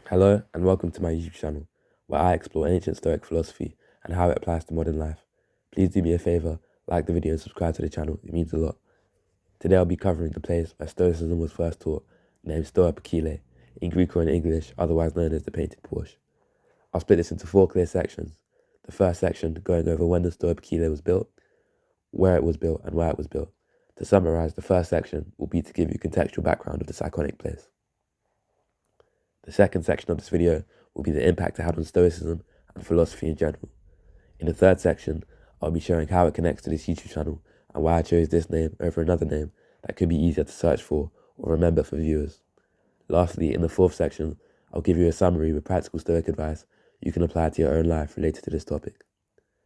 Hello and welcome to my YouTube channel, where I explore ancient Stoic philosophy and how it applies to modern life. Please do me a favor, like the video and subscribe to the channel, it means a lot. Today I'll be covering the place where Stoicism was first taught, named Stoic in Greek or in English, otherwise known as the painted porch. I'll split this into 4 clear sections. The first section going over when the Stoic was built, where it was built and why it was built. To summarize, the first section will be to give you contextual background of this iconic place. The second section of this video will be the impact it had on Stoicism and philosophy in general. In the third section, I'll be showing how it connects to this YouTube channel and why I chose this name over another name that could be easier to search for or remember for viewers. Lastly, in the fourth section, I'll give you a summary with practical Stoic advice you can apply to your own life related to this topic.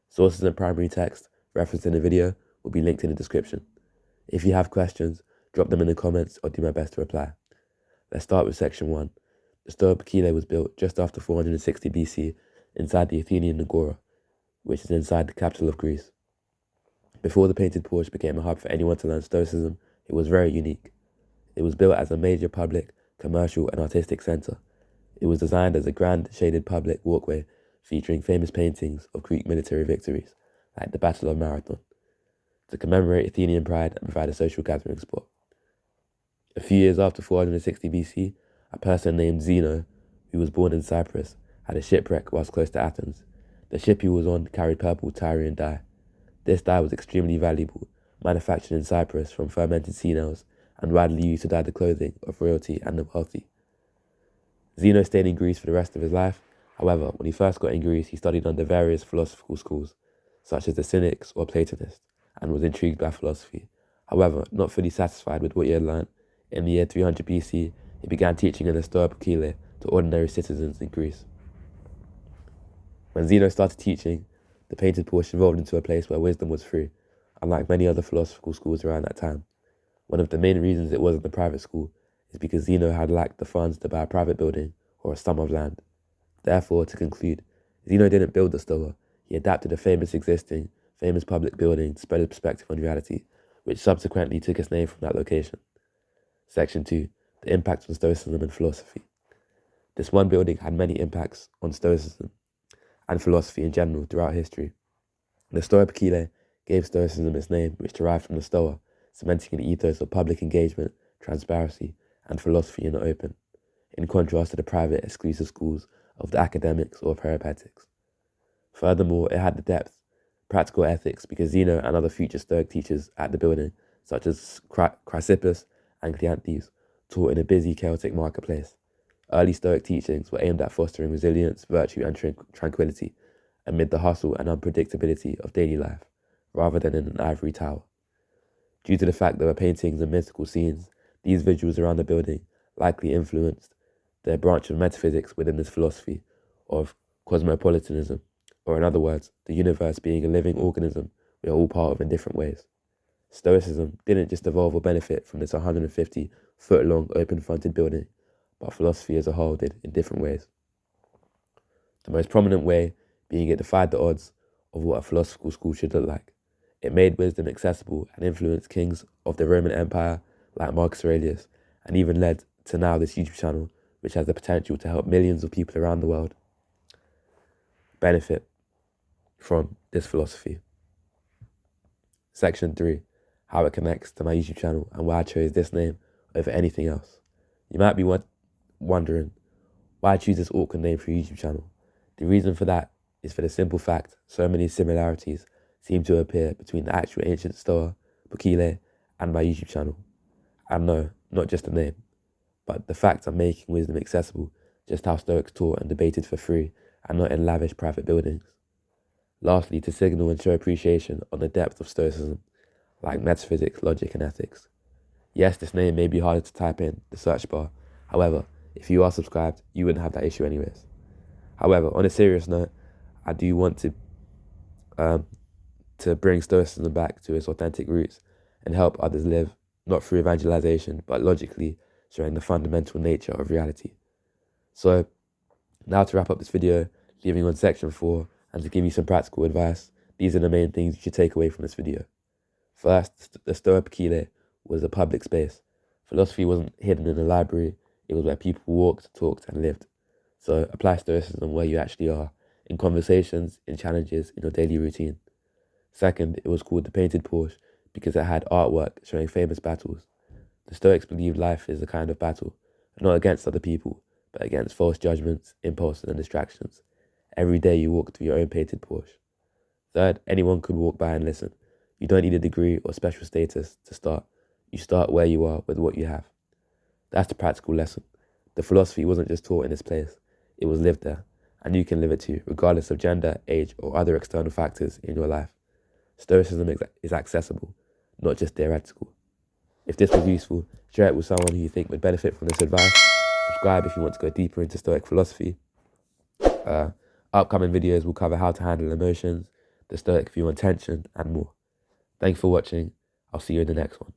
Sources and primary text referenced in the video will be linked in the description. If you have questions, drop them in the comments or do my best to reply. Let's start with section 1. The Stoic was built just after 460 BC inside the Athenian Agora, which is inside the capital of Greece. Before the painted porch became a hub for anyone to learn Stoicism, it was very unique. It was built as a major public, commercial and artistic centre. It was designed as a grand shaded public walkway featuring famous paintings of Greek military victories, like the Battle of Marathon, to commemorate Athenian pride and provide a social gathering spot. A few years after 460 BC, a person named Zeno, who was born in Cyprus, had a shipwreck whilst close to Athens. The ship he was on carried purple Tyrian dye. This dye was extremely valuable, manufactured in Cyprus from fermented sea nails, and widely used to dye the clothing of royalty and the wealthy. Zeno stayed in Greece for the rest of his life. However, when he first got in Greece, he studied under various philosophical schools, such as the Cynics or Platonists, and was intrigued by philosophy. However, not fully satisfied with what he had learned, in the year 300 BC, he began teaching in the Stoic to ordinary citizens in Greece. When Zeno started teaching, the painted porch evolved into a place where wisdom was free, unlike many other philosophical schools around that time. One of the main reasons it wasn't a private school is because Zeno had lacked the funds to buy a private building or a sum of land. Therefore, to conclude, Zeno didn't build the Stoa, he adapted a famous public building to spread a perspective on reality, which subsequently took its name from that location. Section 2. The impact on Stoicism and philosophy. This one building had many impacts on Stoicism and philosophy in general throughout history. The Stoic gave Stoicism its name, which derived from the Stoa, cementing an ethos of public engagement, transparency, and philosophy in the open, in contrast to the private, exclusive schools of the academics or peripatetics. Furthermore, it had the depth, practical ethics, because Zeno and other future Stoic teachers at the building, such as Chrysippus and Cleanthes, taught in a busy, chaotic marketplace. Early Stoic teachings were aimed at fostering resilience, virtue, and tranquility amid the hustle and unpredictability of daily life, rather than in an ivory tower. Due to the fact there were paintings and mythical scenes, these visuals around the building likely influenced the branch of metaphysics within this philosophy of cosmopolitanism, or in other words, the universe being a living organism we are all part of in different ways. Stoicism didn't just evolve or benefit from this 150-foot-long open-fronted building, but philosophy as a whole did in different ways. The most prominent way being it defied the odds of what a philosophical school should look like. It made wisdom accessible and influenced kings of the Roman Empire like Marcus Aurelius, and even led to now this YouTube channel, which has the potential to help millions of people around the world benefit from this philosophy. Section 3. How it connects to my YouTube channel and why I chose this name over anything else. You might be wondering why I choose this awkward name for a YouTube channel. The reason for that is for the simple fact so many similarities seem to appear between the actual ancient Stoa, Bukile, and my YouTube channel. And no, not just the name, but the fact I'm making wisdom accessible, just how Stoics taught and debated for free and not in lavish private buildings. Lastly, to signal and show appreciation on the depth of Stoicism, like metaphysics, logic, and ethics. Yes, this name may be harder to type in the search bar. However, if you are subscribed, you wouldn't have that issue anyways. However, on a serious note, I do want to bring Stoicism back to its authentic roots and help others live, not through evangelization, but logically showing the fundamental nature of reality. So, now to wrap up this video, leaving on section 4, and to give you some practical advice, these are the main things you should take away from this video. First, the Stoic was a public space. Philosophy wasn't hidden in a library, it was where people walked, talked, and lived. So apply Stoicism where you actually are, in conversations, in challenges, in your daily routine. Second, it was called the Painted Porsche because it had artwork showing famous battles. The Stoics believed life is a kind of battle, not against other people, but against false judgments, impulses, and distractions. Every day you walk through your own painted Porsche. Third, anyone could walk by and listen. You don't need a degree or special status to start. You start where you are with what you have. That's the practical lesson. The philosophy wasn't just taught in this place, it was lived there, and you can live it too, regardless of gender, age, or other external factors in your life. Stoicism is accessible, not just theoretical. If this was useful, share it with someone who you think would benefit from this advice. Subscribe if you want to go deeper into Stoic philosophy. Upcoming videos will cover how to handle emotions, the Stoic view on tension, and more. Thanks for watching. I'll see you in the next one.